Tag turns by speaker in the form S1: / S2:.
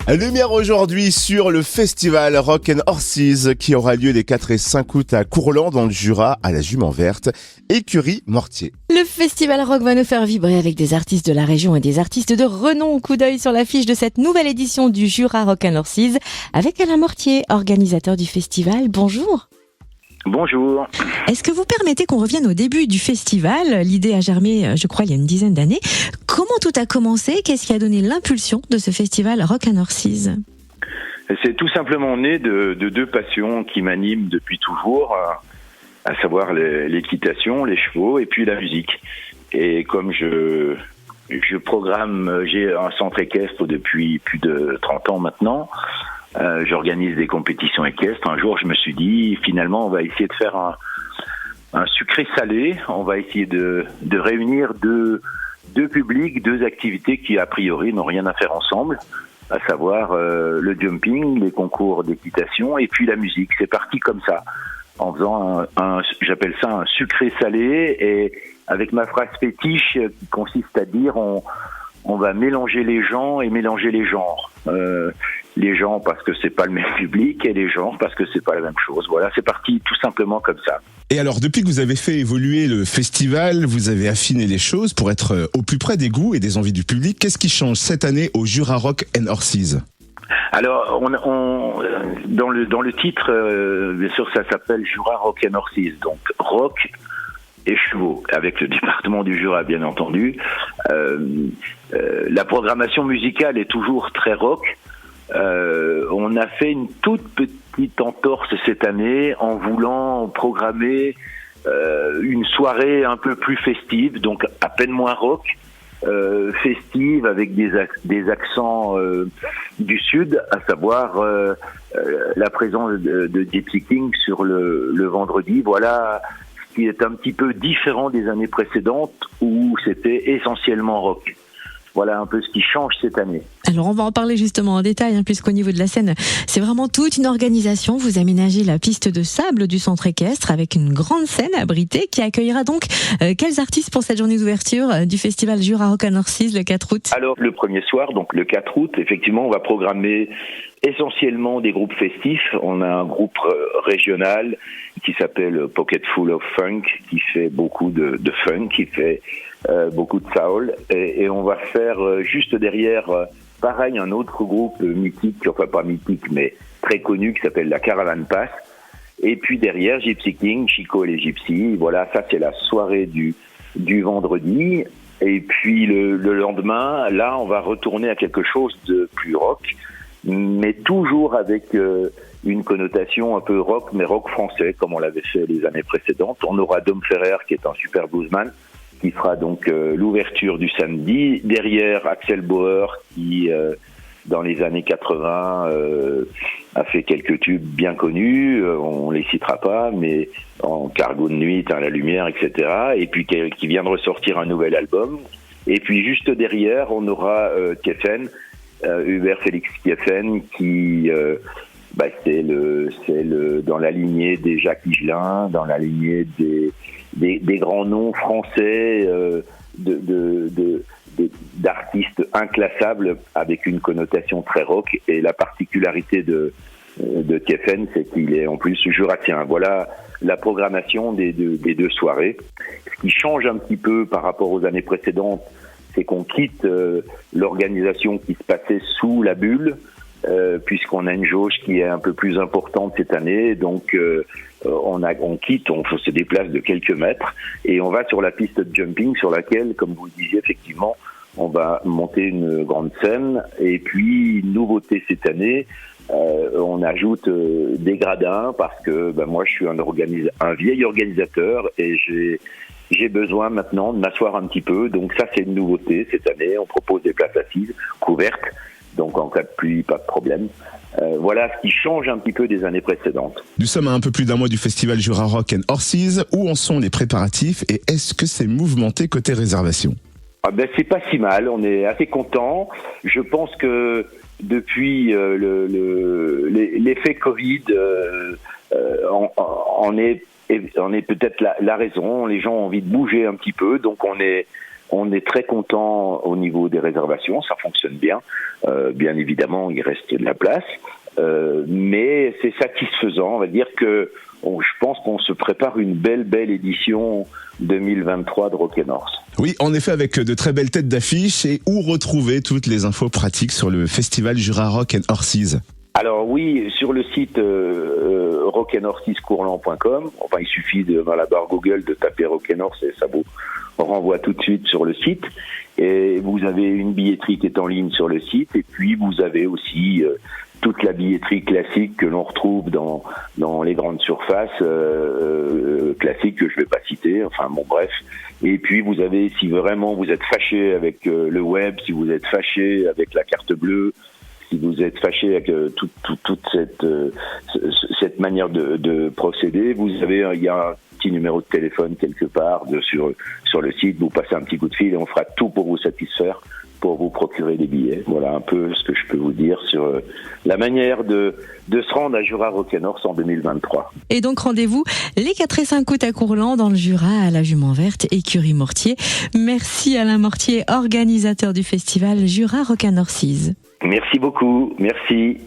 S1: Lumière aujourd'hui sur le festival Rock and Horses qui aura lieu les 4 et 5 août à Courland dans le Jura, à la Jument Verte, écurie Mortier.
S2: Le festival rock va nous faire vibrer avec des artistes de la région et des artistes de renom. Coup d'œil sur l'affiche de cette nouvelle édition du Jura Rock and Horses avec Alain Mortier, organisateur du festival. Bonjour.
S3: Bonjour.
S2: Est-ce que vous permettez qu'on revienne au début du festival ? L'idée a germé, je crois, il y a une dizaine d'années. Comment tout a commencé ? Qu'est-ce qui a donné l'impulsion de ce festival Rock and Horses ?
S3: C'est tout simplement né de deux passions qui m'animent depuis toujours, à savoir l'équitation, les chevaux et puis la musique. Et comme je programme, j'ai un centre équestre depuis plus de 30 ans maintenant. J'organise des compétitions équestres. Un jour, je me suis dit, finalement, on va essayer de faire un sucré-salé. On va essayer de réunir deux publics, deux activités qui, a priori, n'ont rien à faire ensemble, à savoir le jumping, les concours d'équitation et puis la musique. C'est parti comme ça, en faisant j'appelle ça un sucré-salé, et avec ma phrase fétiche qui consiste à dire on va mélanger les gens et mélanger les genres. Les gens parce que c'est pas le même public et les genres parce que c'est pas la même chose. Voilà, c'est parti tout simplement comme ça.
S1: Et alors, depuis que vous avez fait évoluer le festival, vous avez affiné les choses pour être au plus près des goûts et des envies du public. Qu'est-ce qui change cette année au Jura Rock and Horses ?
S3: Alors, dans le titre, bien sûr, ça s'appelle Jura Rock and Horses, donc rock et chevaux, avec le département du Jura, bien entendu. La programmation musicale est toujours très rock. On a fait une toute petite entorse cette année en voulant programmer une soirée un peu plus festive, donc à peine moins rock, festive avec des accents du sud, à savoir la présence de Gypsy King sur le vendredi. Voilà ce qui est un petit peu différent des années précédentes où c'était essentiellement rock. Voilà un peu ce qui change cette année.
S2: Alors on va en parler justement en détail, puisqu'au niveau de la scène, c'est vraiment toute une organisation. Vous aménagez la piste de sable du centre équestre avec une grande scène abritée qui accueillera donc quels artistes pour cette journée d'ouverture du festival Jura Rock and Horses le 4 août ?
S3: Alors le premier soir, donc le 4 août, effectivement on va programmer essentiellement des groupes festifs. On a un groupe régional qui s'appelle Pocket Full of Funk, qui fait beaucoup de funk, qui fait beaucoup de soul, et on va faire juste derrière pareil un autre groupe mythique, enfin pas mythique mais très connu, qui s'appelle la Caravan Pass, et puis derrière Gypsy King, Chico et les Gypsies. Voilà, ça c'est la soirée du vendredi. Et puis le lendemain, là on va retourner à quelque chose de plus rock, mais toujours avec une connotation un peu rock, mais rock français, comme on l'avait fait les années précédentes. On aura Dom Ferrer, qui est un super bluesman, qui fera donc l'ouverture du samedi. Derrière, Axel Bauer, qui, dans les années 80, a fait quelques tubes bien connus. On les citera pas, mais en Cargo de nuit, Éteins la lumière, etc. Et puis qui vient de ressortir un nouvel album. Et puis juste derrière, on aura Keffen, Hubert Félix Keffen, qui c'est dans la lignée des Jacques Higelin, dans la lignée des grands noms français d'artistes inclassables avec une connotation très rock. Et la particularité de Keffen, c'est qu'il est en plus jurassien. Voilà la programmation des deux soirées. Ce qui change un petit peu par rapport aux années précédentes, c'est qu'on quitte l'organisation qui se passait sous la bulle, puisqu'on a une jauge qui est un peu plus importante cette année. Donc on se déplace de quelques mètres et on va sur la piste de jumping sur laquelle, comme vous le disiez, effectivement, on va monter une grande scène. Et puis, nouveauté cette année, on ajoute des gradins parce que moi je suis un vieil organisateur et j'ai besoin maintenant de m'asseoir un petit peu. Donc ça, c'est une nouveauté cette année. On propose des places assises couvertes, donc en cas de pluie, pas de problème. Voilà ce qui change un petit peu des années précédentes.
S1: Nous sommes à un peu plus d'un mois du festival Jura Rock and Horses. Où en sont les préparatifs et est-ce que c'est mouvementé côté réservation ?
S3: C'est pas si mal, on est assez content. Je pense que depuis l'effet Covid, on est peut-être la raison. Les gens ont envie de bouger un petit peu, donc on On est très content au niveau des réservations, ça fonctionne bien. Bien évidemment, il reste de la place, mais c'est satisfaisant. On va dire que je pense qu'on se prépare une belle édition 2023 de Rock & North.
S1: Oui, en effet, avec de très belles têtes d'affiche. Et où retrouver toutes les infos pratiques sur le festival Jura Rock & Horses?
S3: Alors oui, sur le site rockandhorsecourland.com, enfin il suffit dans la barre Google de taper Rock & North et ça vous renvoie tout de suite sur le site. Et vous avez une billetterie qui est en ligne sur le site, et puis vous avez aussi toute la billetterie classique que l'on retrouve dans les grandes surfaces classiques que je vais pas citer, enfin bon bref. Et puis vous avez, si vraiment vous êtes fâché avec le web, si vous êtes fâché avec la carte bleue, si vous êtes fâché avec toute cette manière de procéder, il y a un petit numéro de téléphone quelque part sur le site, vous passez un petit coup de fil et on fera tout pour vous satisfaire, pour vous procurer des billets. Voilà un peu ce que je peux vous dire sur la manière de se rendre à Jura Rock & North en 2023.
S2: Et donc rendez-vous les 4 et 5 août à Courland, dans le Jura, à la Jument Verte, écurie Mortier. Merci Alain Mortier, organisateur du festival Jura Rock & Horses.
S3: Merci beaucoup, merci.